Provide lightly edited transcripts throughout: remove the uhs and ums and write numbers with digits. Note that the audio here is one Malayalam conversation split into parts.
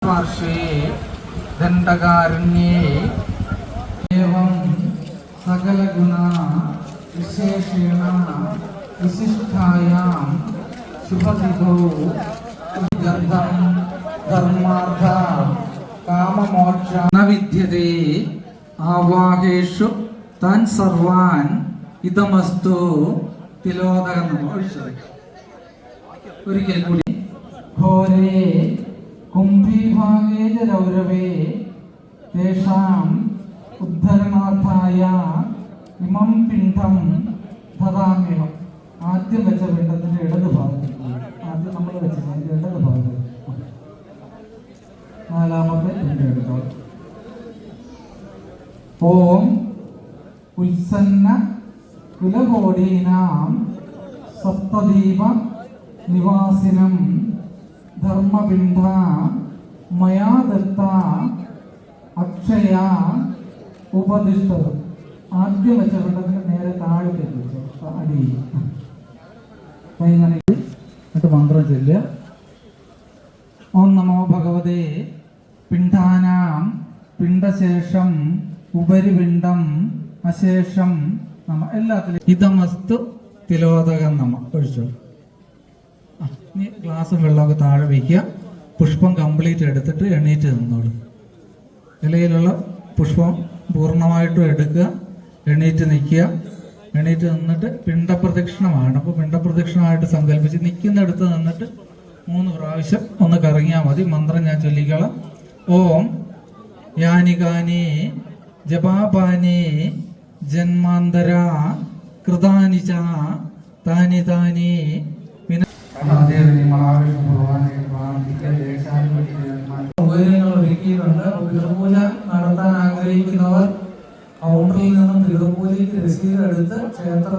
पार्श्वे दंडकारण्ये एवं सकलगुणा विशेषेण विशिष्टायां शुभतिथौ धर्मार्थ काममोक्ष न विद्यते आवाहेषु तान् सर्वान् इदमस्तु तिलोदकं ഒരിക്കൽ കൂടി ഘോരേ കുംഭീഭാഗേ ച രൗരവേ തേഷാം ഉദ്ധരണാർത്ഥായ ഇമം പിണ്ഡം ദദാമ്യഹം. ആദ്യം വെച്ച പിണ്ഡത്തിന്റെ ഇടത് ഭാഗത്ത്, ആദ്യം നമ്മൾ വെച്ചതിന്റെ ഇടത് ഭാഗത്ത് നാലാമത്തെ പിണ്ഡം എടുത്തോ. ഓം ഉത്സന്ന കുലകോടീനാം സപ്തദീപ നിവാസിനം ധർമ്മപിണ്ഡ മയാ ദത്ത അക്ഷയ ഉപദിഷ്ടം. ആദ്യം വെച്ച പിണ്ഡത്തിന് നേരെ താഴെ വെച്ചു അടി എന്നിട്ട് മന്ത്രം ചൊല്ലുക. ഓം നമോ ഭഗവതേ പിണ്ഡാനാം പിണ്ഡശേഷം ഉപരിപിണ്ഡം അശേഷം നമ. എല്ലാത്തിലും ഇതമസ്തു തിലോദകം നമ ഒഴിച്ചു. ഇനി ഗ്ലാസും വെള്ളമൊക്കെ താഴെ വയ്ക്കുക. പുഷ്പം കംപ്ലീറ്റ് എടുത്തിട്ട് എണീറ്റ് നിന്നോളൂ. ഇലയിലുള്ള പുഷ്പം പൂർണ്ണമായിട്ടും എടുക്കുക, എണീറ്റ് നിൽക്കുക. എണീറ്റ് നിന്നിട്ട് പിണ്ഡപ്രദക്ഷിണമാണ്. അപ്പോൾ പിണ്ഡപ്രദക്ഷിണമായിട്ട് സങ്കല്പിച്ച് നിൽക്കുന്നിടത്ത് നിന്നിട്ട് 3 പ്രാവശ്യം ഒന്ന് കറങ്ങിയാൽ മതി. മന്ത്രം ഞാൻ ചൊല്ലിക്കോളാം. ഓം യാനികാനി ജപാപാനി ജന്മാന്തര കൃതാനി ച താനി താനി പിതൃപൂജ നടത്താൻ ആഗ്രഹിക്കുന്നവർ കൗണ്ടറിൽ നിന്നും പിതൃപൂജയ്ക്ക് രസീത് എടുത്ത് ക്ഷേത്ര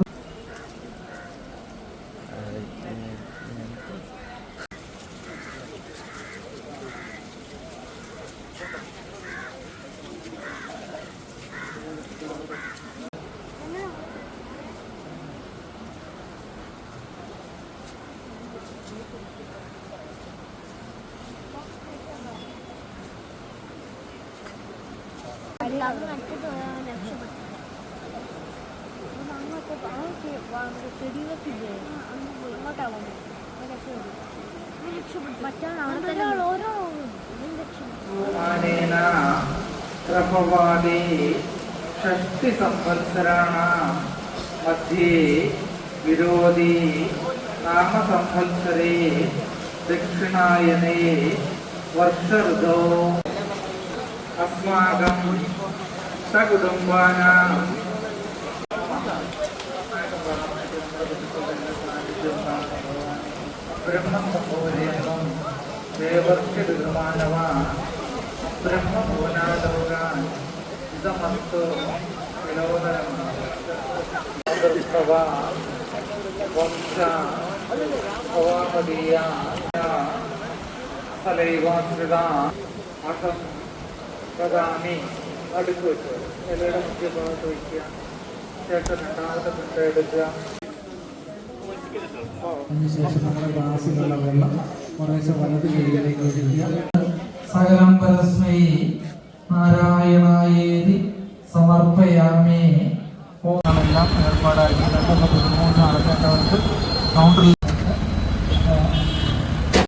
षष्टि संवत्सराणां मध्ये विरोधी नाम संवत्सरे दक्षिणायने वर्ष ऋतौ अस्माकं सकुटुम्बानां ब्रह्मसम्भोदेवं देवर्षिर्मानवा ब्रह्मभुवनालोकान् इदमस्तु विलोदनं वंश भवामदीया फलैवाश्रिता अहं വദാമി. അടുത്ത് വെച്ചു ഇലയുടെ മുഖ്യ ഭാഗത്ത് വയ്ക്കുക. ശേഷം രണ്ടാമത്തെ പിണ്ട എടുക്കുക. അതിനുശേഷം നമ്മുടെ ഗ്ലാസ്സിലുള്ള വെള്ളം കുറേശ്ശെ വലത് കൈയിലേക്ക് ഒഴിക്കുക. സകലം പരസ്മൈ നാരായണായേതി സമർപ്പയാമി. എല്ലാം ഏർപ്പാടാക്കി നടത്തേണ്ടവർക്ക് കൗണ്ടറിൽ